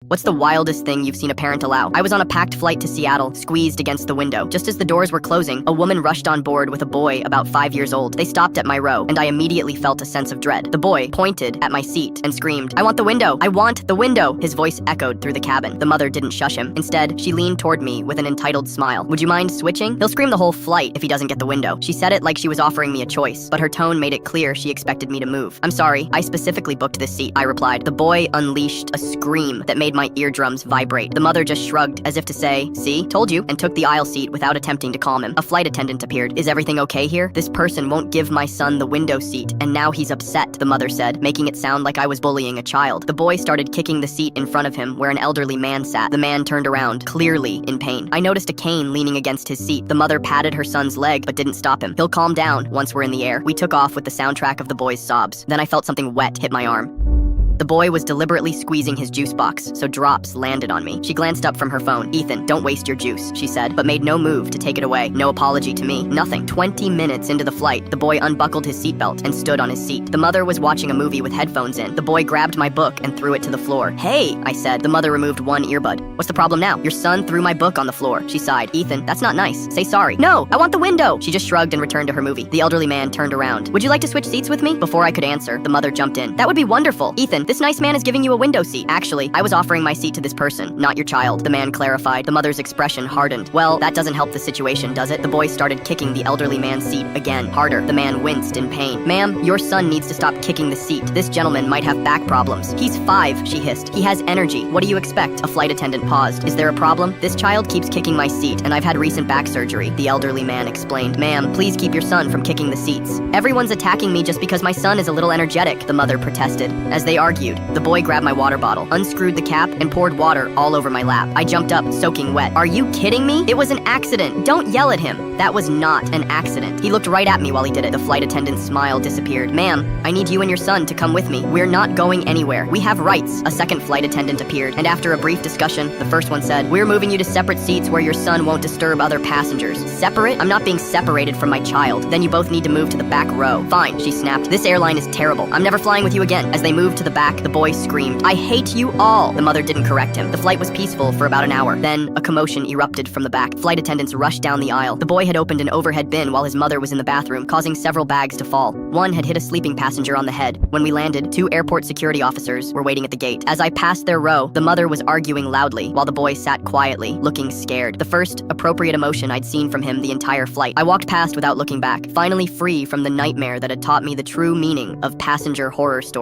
What's the wildest thing you've seen a parent allow? I was on a packed flight to Seattle, squeezed against the window. Just as the doors were closing, a woman rushed on board with a boy about 5 years old. They stopped at my row, and I immediately felt a sense of dread. The boy pointed at my seat and screamed, "I want the window! I want the window!" His voice echoed through the cabin. The mother didn't shush him. Instead, she leaned toward me with an entitled smile. "Would you mind switching? He'll scream the whole flight if he doesn't get the window." She said it like she was offering me a choice, but her tone made it clear she expected me to move. "I'm sorry, I specifically booked this seat," I replied. The boy unleashed a scream that made my eardrums vibrate. The mother just shrugged, as if to say, "See, told you," and took the aisle seat without attempting to calm him. A flight attendant appeared. "Is everything okay here? This person won't give my son the window seat, and now he's upset," the mother said, making it sound like I was bullying a child. The boy started kicking the seat in front of him where an elderly man sat. The man turned around, clearly in pain. I noticed a cane leaning against his seat. The mother patted her son's leg, but didn't stop him. "He'll calm down once we're in the air." We took off with the soundtrack of the boy's sobs. Then I felt something wet hit my arm. The boy was deliberately squeezing his juice box, so drops landed on me. She glanced up from her phone. "Ethan, don't waste your juice," she said, but made no move to take it away. No apology to me, nothing. 20 minutes into the flight, the boy unbuckled his seatbelt and stood on his seat. The mother was watching a movie with headphones in. The boy grabbed my book and threw it to the floor. "Hey," I said. The mother removed one earbud. "What's the problem now? Your son threw my book on the floor." She sighed. "Ethan, that's not nice. Say sorry." "No, I want the window." She just shrugged and returned to her movie. The elderly man turned around. "Would you like to switch seats with me?" Before I could answer, the mother jumped in. "That would be wonderful. Ethan, this nice man is giving you a window seat." "Actually, I was offering my seat to this person, not your child," the man clarified. The mother's expression hardened. "Well, that doesn't help the situation, does it?" The boy started kicking the elderly man's seat again, harder. The man winced in pain. "Ma'am, your son needs to stop kicking the seat. This gentleman might have back problems." "He's 5, she hissed. "He has energy. What do you expect?" A flight attendant paused. "Is there a problem?" "This child keeps kicking my seat, and I've had recent back surgery," the elderly man explained. "Ma'am, please keep your son from kicking the seats." "Everyone's attacking me just because my son is a little energetic," the mother protested. As they argued, the boy grabbed my water bottle, unscrewed the cap, and poured water all over my lap. I jumped up, soaking wet. "Are you kidding me? It was an accident. Don't yell at him." "That was not an accident." He looked right at me while he did it. The flight attendant's smile disappeared. "Ma'am, I need you and your son to come with me. We're not going anywhere. We have rights." A second flight attendant appeared, and after a brief discussion, the first one said, "We're moving you to separate seats where your son won't disturb other passengers." "Separate? I'm not being separated from my child." "Then you both need to move to the back row." "Fine," she snapped. "This airline is terrible. I'm never flying with you again." As they moved to the back, the boy screamed, "I hate you all." The mother didn't correct him. The flight was peaceful for about an hour. Then, a commotion erupted from the back. Flight attendants rushed down the aisle. The boy had opened an overhead bin while his mother was in the bathroom, causing several bags to fall. One had hit a sleeping passenger on the head. When we landed, 2 airport security officers were waiting at the gate. As I passed their row, the mother was arguing loudly, while the boy sat quietly, looking scared. The first appropriate emotion I'd seen from him the entire flight. I walked past without looking back, finally free from the nightmare that had taught me the true meaning of passenger horror stories.